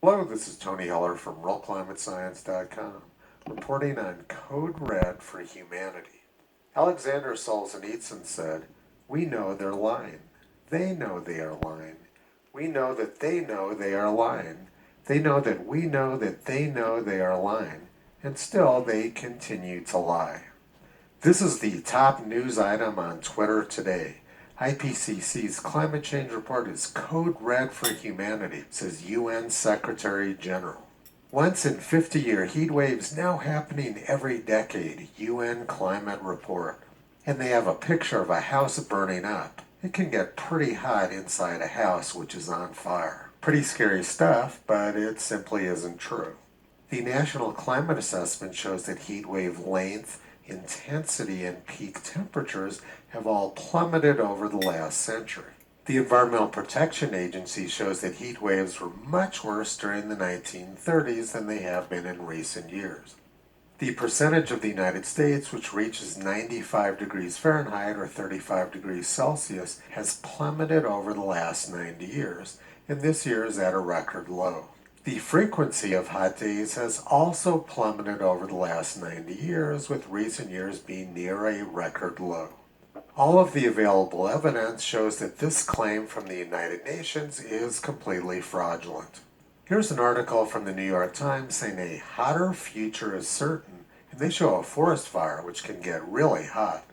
Hello, this is Tony Heller from RealClimateScience.com, reporting on Code Red for Humanity. Alexander Solzhenitsyn said, "We know they're lying. They know they are lying. We know that they know they are lying. They know that we know that they know they are lying, and still they continue to lie." This is the top news item on Twitter today. IPCC's climate change report is code red for humanity, says UN Secretary General. Once in 50-year heat waves now happening every decade, UN climate report. And they have a picture of a house burning up. It can get pretty hot inside a house which is on fire. Pretty scary stuff, but it simply isn't true. The National Climate Assessment shows that heat wave length, intensity, and peak temperatures have all plummeted over the last century. The Environmental Protection Agency shows that heat waves were much worse during the 1930s than they have been in recent years. The percentage of the United States which reaches 95 degrees Fahrenheit or 35 degrees Celsius has plummeted over the last 90 years, and this year is at a record low. The frequency of hot days has also plummeted over the last 90 years, with recent years being near a record low. All of the available evidence shows that this claim from the United Nations is completely fraudulent. Here's an article from the New York Times saying a hotter future is certain, and they show a forest fire which can get really hot.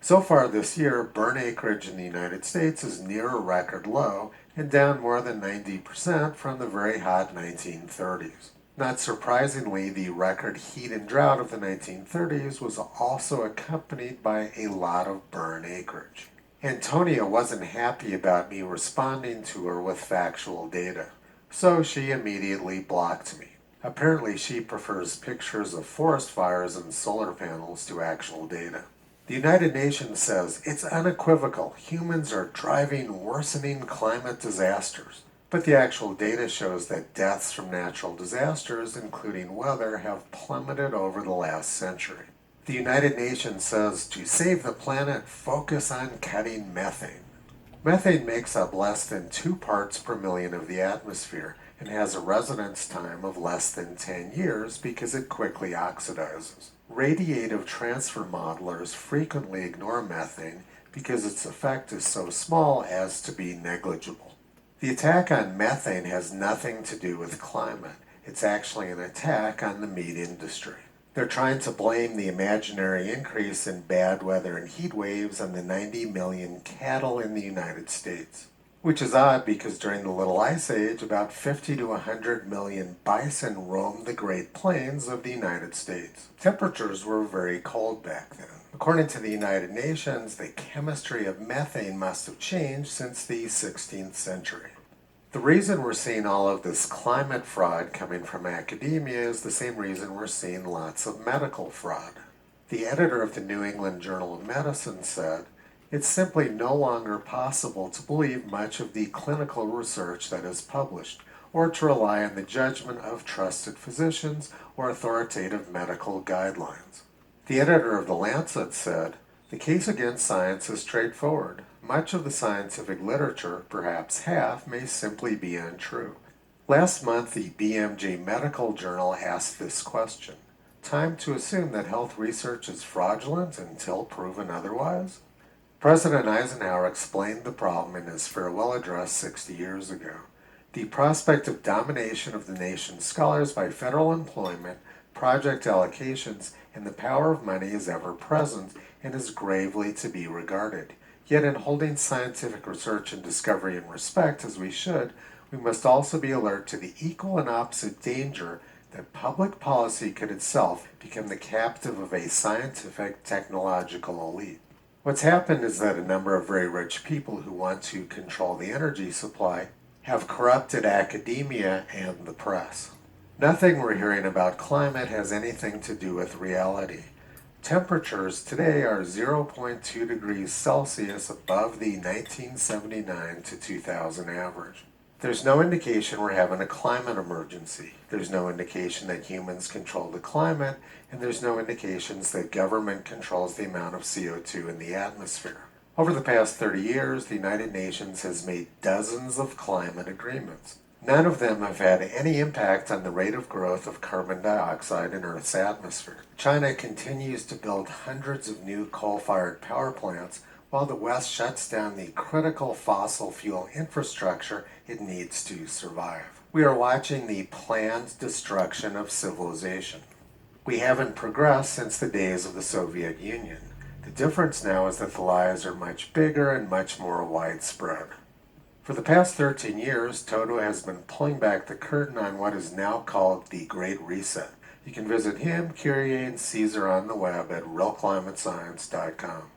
So far this year, burn acreage in the United States is near a record low and down more than 90% from the very hot 1930s. Not surprisingly, the record heat and drought of the 1930s was also accompanied by a lot of burn acreage. Antonia wasn't happy about me responding to her with factual data, so she immediately blocked me. Apparently, she prefers pictures of forest fires and solar panels to actual data. The United Nations says it's unequivocal humans are driving worsening climate disasters. But the actual data shows that deaths from natural disasters, including weather, have plummeted over the last century. The United Nations says to save the planet, focus on cutting methane. Methane makes up less than 2 parts per million of the atmosphere and has a residence time of less than 10 years because it quickly oxidizes. Radiative transfer modelers frequently ignore methane because its effect is so small as to be negligible. The attack on methane has nothing to do with climate. It's actually an attack on the meat industry. They're trying to blame the imaginary increase in bad weather and heat waves on the 90 million cattle in the United States. Which is odd because during the Little Ice Age, about 50 to 100 million bison roamed the Great Plains of the United States. Temperatures were very cold back then. According to the United Nations, the chemistry of methane must have changed since the 16th century. The reason we're seeing all of this climate fraud coming from academia is the same reason we're seeing lots of medical fraud. The editor of the New England Journal of Medicine said, "It's simply no longer possible to believe much of the clinical research that is published, or to rely on the judgment of trusted physicians or authoritative medical guidelines." The editor of The Lancet said, "The case against science is straightforward. Much of the scientific literature, perhaps half, may simply be untrue." Last month, the BMJ Medical Journal asked this question: "Time to assume that health research is fraudulent until proven otherwise?" President Eisenhower explained the problem in his farewell address 60 years ago. The prospect of domination of the nation's scholars by federal employment, project allocations, and the power of money is ever present and is gravely to be regarded. Yet in holding scientific research and discovery in respect, as we should, we must also be alert to the equal and opposite danger that public policy could itself become the captive of a scientific technological elite. What's happened is that a number of very rich people who want to control the energy supply have corrupted academia and the press. Nothing we're hearing about climate has anything to do with reality. Temperatures today are 0.2 degrees Celsius above the 1979 to 2000 average. There's no indication we're having a climate emergency. There's no indication that humans control the climate, and there's no indications that government controls the amount of CO2 in the atmosphere. Over the past 30 years, the United Nations has made dozens of climate agreements. None of them have had any impact on the rate of growth of carbon dioxide in Earth's atmosphere. China continues to build hundreds of new coal-fired power plants while the West shuts down the critical fossil fuel infrastructure it needs to survive. We are watching the planned destruction of civilization. We haven't progressed since the days of the Soviet Union. The difference now is that the lies are much bigger and much more widespread. For the past 13 years, Toto has been pulling back the curtain on what is now called the Great Reset. You can visit him, Kyrie, and Caesar on the web at realclimatescience.com.